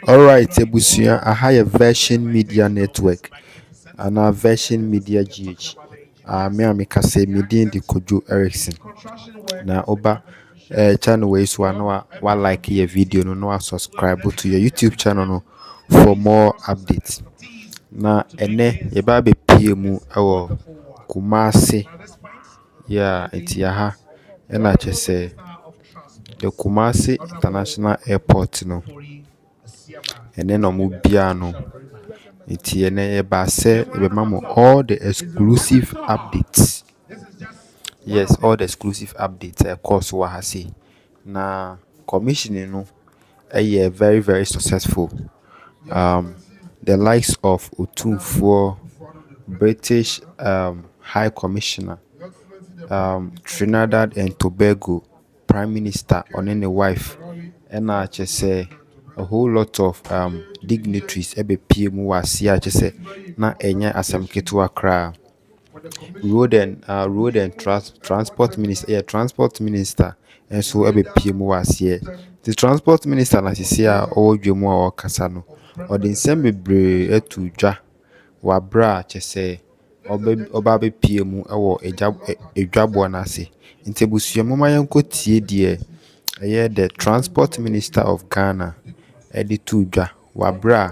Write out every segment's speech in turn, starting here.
Alright, Ebusia, I have a version media network and a version media GH. Me and me say me the Kojo Erickson. Na oba channel where so wa like your video no subscribe to your YouTube channel no for more updates. Na ene ye ba be PM ewo Kumasi. Yeah, it's ha. And I just say the Kumasi International Airport no. And then no bia no. Nti ene eba se ebe mamo all the exclusive updates. Yes, all the exclusive updates course wa ha say. Na commissioning no very very successful. The likes of Otumfuor, British High Commissioner, Trinidad and Tobago Prime Minister on any wife, and I just say a whole lot of dignitaries ebe PM was here just say na enya asem ketewa kra transport minister, transport minister, and so ebe PM was here. The transport minister na sisi a odwemu a okasa no or the nsem bebre etu dwa wa bra chese oba be PM ewo edwabo na ase. Nti busua moma yanko tie die the transport minister of Ghana editu dwa wa bra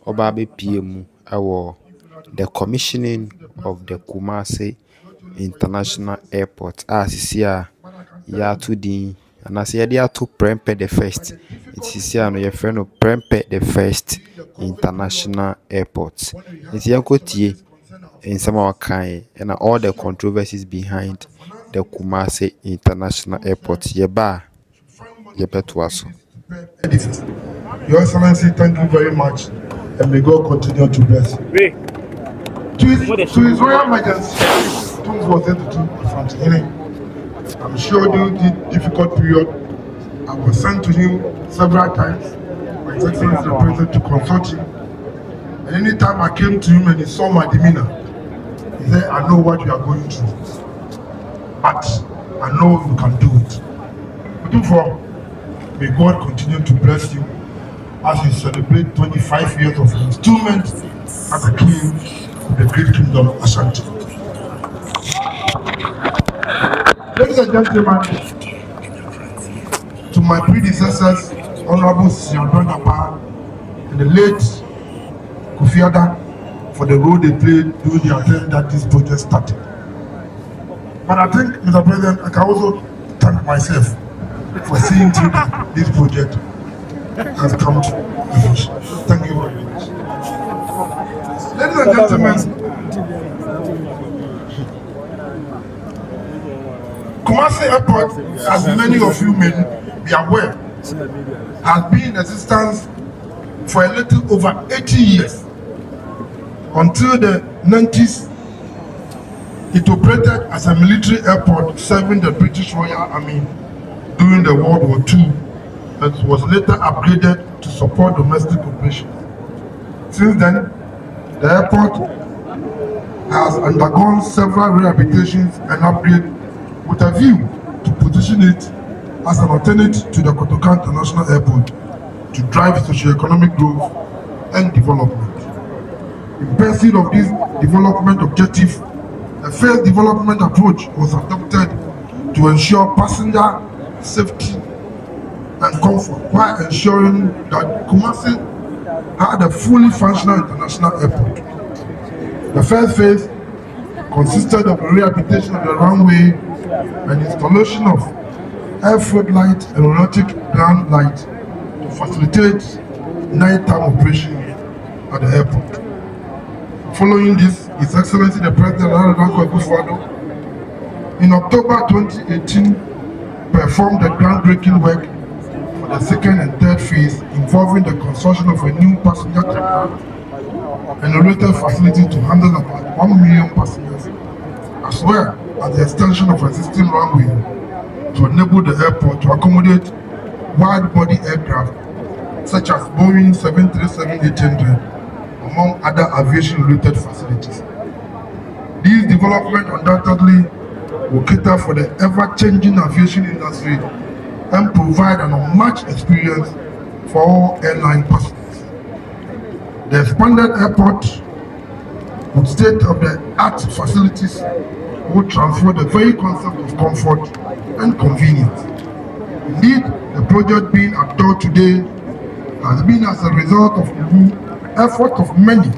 oba be PM ewo the commissioning of the Kumasi International Airport. Sisi a ya to din and as ye dia to Prempe the first. It's sisi a no ye friend no Prempe the first international airport. Nti yanko tie in some of our kind and all the controversies behind the Kumasi International Airport. Yeba to us. Your Excellency, thank you very much, and may God continue to bless you. To His Royal Majesty, I'm sure during the difficult period, I was sent to him several times. My Excellency the President to consult him. And anytime I came to him and he saw my demeanor, he said, I know what you are going through, but I know you can do it. Otumfuor, may God continue to bless you as you celebrate 25 years of installment as a king of the great kingdom of Ashanti. Ladies and gentlemen, to my predecessors, Honorable Siadonapa and the late Kufiada, for the role they played during the attempt that this project started. But I think, Mr. President, I can also thank myself for seeing through this project has come to fruition. Thank you very much. Ladies and gentlemen, Kumasi Airport, as many of you may be aware, has been in existence for a little over 80 years. Until the 90s, it operated as a military airport serving the British Royal Army during the World War II. It was later upgraded to support domestic operations. Since then, the airport has undergone several rehabilitations and upgrades with a view to position it as an alternative to the Kotoka International Airport to drive socio-economic growth and development. In pursuit of this development objective, a phased development approach was adopted to ensure passenger safety and comfort while ensuring that Kumasi had a fully functional international airport. The first phase consisted of a rehabilitation of the runway and installation of airfield light and aeronautic ground light to facilitate nighttime operation at the airport. Following this, His Excellency the President Akuffo in October 2018 performed the groundbreaking work for the second and third phase involving the construction of a new passenger terminal and a related facility to handle about 1 million passengers, as well as the extension of existing runway to enable the airport to accommodate wide-body aircraft such as Boeing 737-800, among other aviation-related facilities. These developments undoubtedly will cater for the ever-changing aviation industry and provide an unmatched experience for all airline passengers. The expanded airport with state-of-the-art facilities will transfer the very concept of comfort and convenience. Indeed, the project being adopted today has been as a result of the effort of many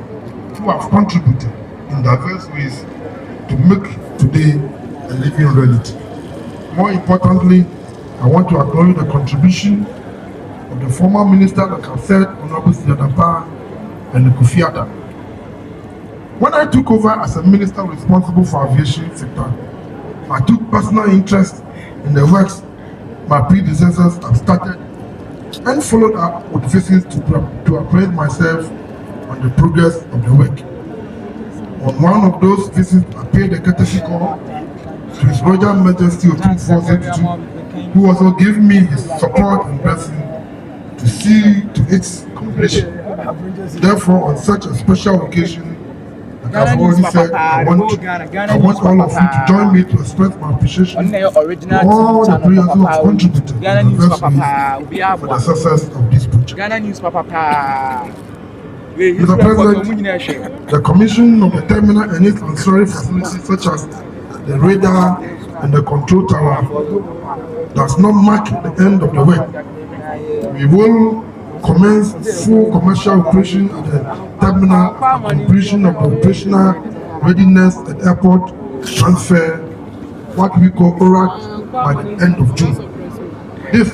who have contributed in diverse ways to make today a living reality. More importantly, I want to acknowledge the contribution of the former minister, like I said, Honorable Siadapa and Akuffo. When I took over as a minister responsible for aviation sector, I took personal interest in the works my predecessors have started and followed up with visits to appraise myself on the progress of the work. On one of those visits, I paid a courtesy call to His Royal Majesty Otumfuor, who also gave me his support and blessing to see to its completion. Therefore, on such a special occasion, like I've already said, I want all of you to join me to express my appreciation to all the players who have contributed in diverse ways for the success of this project. Mr. President, the commission of the terminal and its ancillary facilities such as the radar and the control tower does not mark the end of the work. We will commence full commercial operation at the terminal and completion of the operational readiness at airport transfer, what we call ORAT, by the end of June. This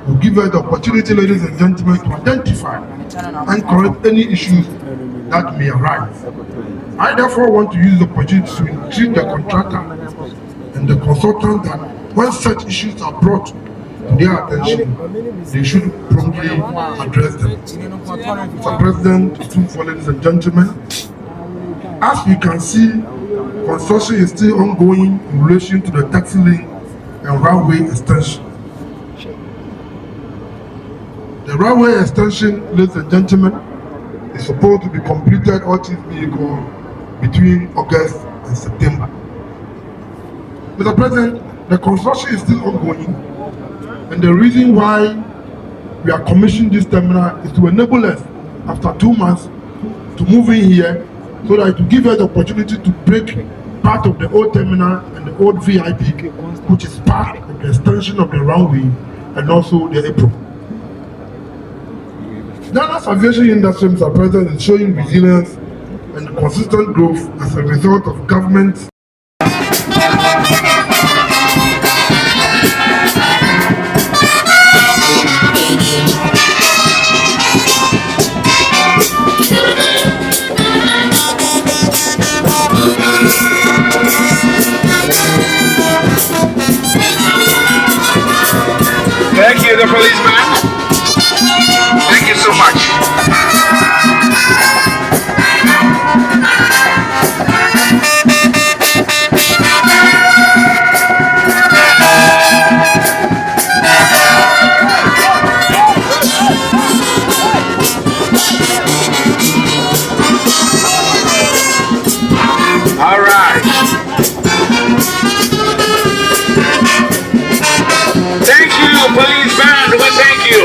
will give us the opportunity, ladies and gentlemen, to identify and correct any issues that may arise. I therefore want to use the opportunity to entreat the contractor and the consultant that when such issues are brought to their attention, they should promptly address them. Mr. President, Otumfuor, ladies and gentlemen, as you can see, construction is still ongoing in relation to the taxi lane and railway extension. The railway extension, ladies and gentlemen, is supposed to be completed, all things being equal, between August and September. Mr. President, the construction is still ongoing, and the reason why we are commissioning this terminal is to enable us, after 2 months, to move in here so that it will give us the opportunity to break part of the old terminal and the old VIP, which is part of the extension of the runway and also the apron. Ghana's aviation industry, Mr. President, is showing resilience and consistent growth as a result of government. Thank you, the policeman. Thank you so much. All right. Thank you, police band. Well, thank you.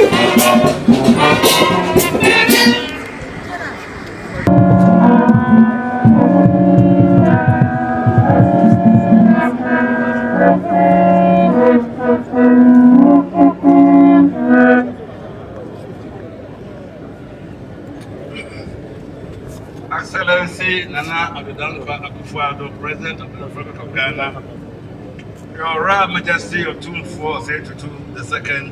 Excellency Nana Akuffo, President of the Republic of Ghana, Your Royal Majesty Otumfuor the second,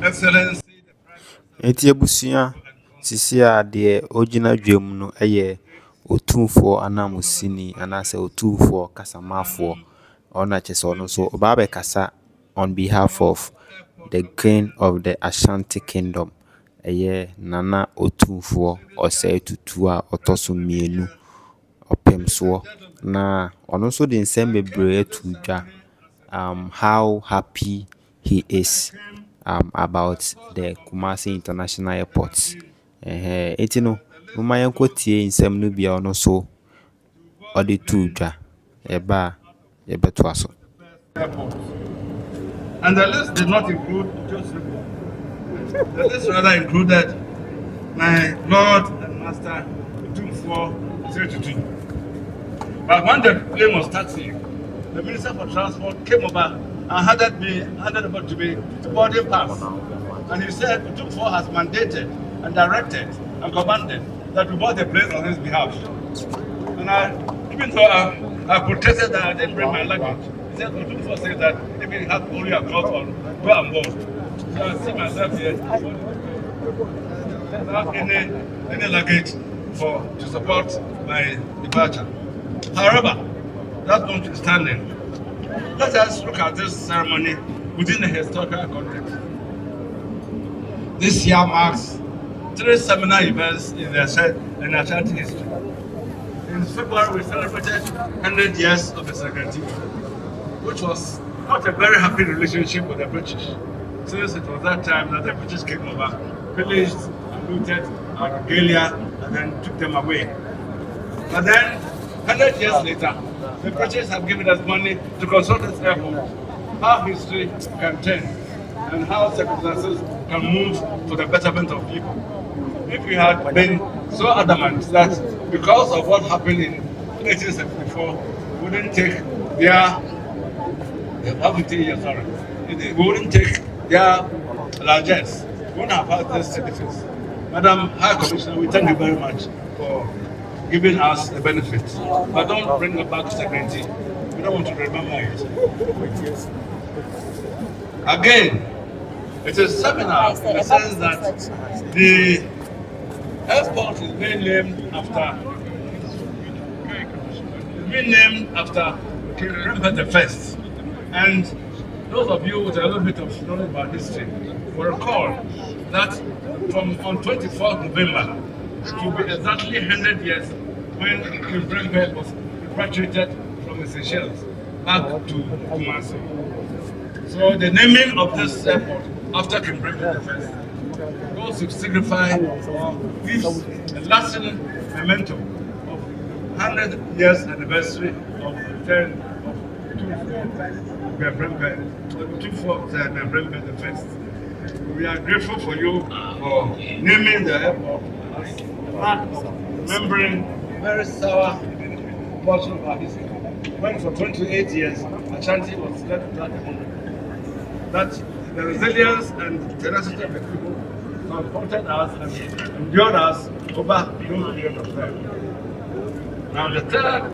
Excellency the Prime Enti abusua sisi a de ogina dwam no eye Otumfuor anamusini anase Otumfuor kasamafo ona chese ono so oba kasa on behalf of the Queen of the Ashanti Kingdom eye Nana Otumfuor osei tutu a otoso mienu opemso na ono so de nsem bebre atu dwa how happy he is about the Kumasi International Airport. Eti no mama yanko tie nsem no bia ono so ode tu dwa eba ebeto airports. And the list did not include just The list rather included my Lord and Master Otumfuor 32. But when the plane was taxiing, the Minister for Transport came over and handed over to me the boarding pass. And he said Otumfuor has mandated and directed and commanded that we board the plane on his behalf. And even though I protested that I didn't bring my luggage, he said Otumfuor said that if he had only a cloth on, go and board. So I see myself here without any luggage to support my departure. However, that notwithstanding, let us look at this ceremony within the historical context. This year marks 3 seminal events in the Ashanti history. In February, we celebrated 100 years of the Secretary, which was not a very happy relationship with the British, since it was that time that the British came over, pillaged and looted our regalia, and then took them away. But then, 100 years later, the British have given us money to construct this airport. How history can turn and how circumstances can move for the betterment of people. If we had been so adamant that because of what happened in 1874, we wouldn't take their we wouldn't take their largesse, we wouldn't have had this edifice. Madam High Commissioner, we thank you very much for giving us the benefit. But don't bring it back to security. We don't want to remember it. Again, it is seminal in the sense that the airport is being named after King Rempert the First. And those of you with a little bit of knowledge about history will recall that on 24th November, it will be exactly 100 years when King Rempert was repatriated from the Seychelles back to Kumasi. So the naming of this airport after King Rempert the First goes to signify or gives a lasting memento of 100 years anniversary of the return of Otumfuor the First. We are grateful for you for naming the airport as remembering a very sour portion of our history. When for 28 years Ashanti was left without a home. That the resilience and tenacity of the people supported us and endured us over those period of time. Now the third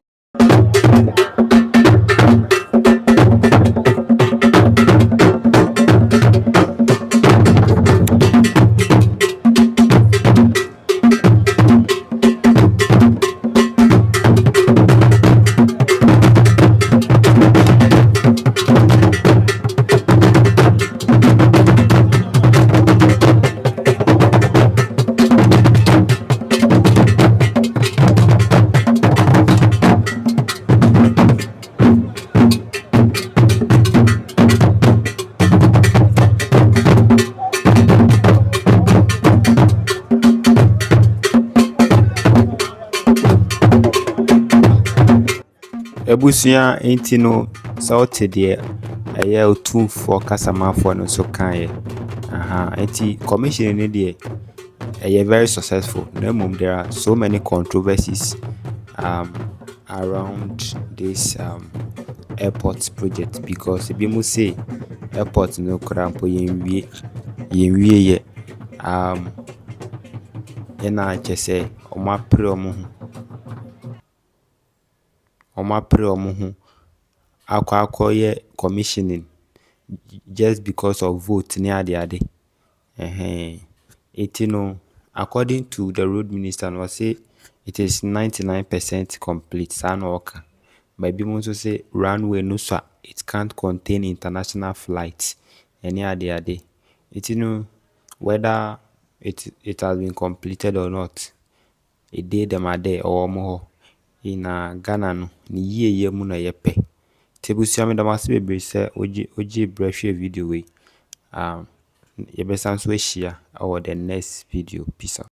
Ebusua enti no sauti deɛ ɛyɛ Otumfuor kasamafoɔ no nso kaeɛ. Enti commission ne deɛ ɛyɛ very successful. Na mmom there are so many controversies around this airport project because ebi mu say airport no kora mpo yɛnwie yɛ ɛna kyɛ sɛ ɔmo apere ɔmo ho akɔ commissioning just because of vote ne ade. Eti no, according to the road minister, no say it is 99% complete. Saa na ɔka. But ebi mu nso say runway no so it can't contain international flights. Any ade. Eti no, whether it has been completed or not, it dey them are there or more. In Ghana no ni yie mu na yɛpɛ. Tebusua me damase bebree sɛ oji brɛhwɛ video we. Yɛbɛsan so ahyia ɛwɔ the next video. Peace out.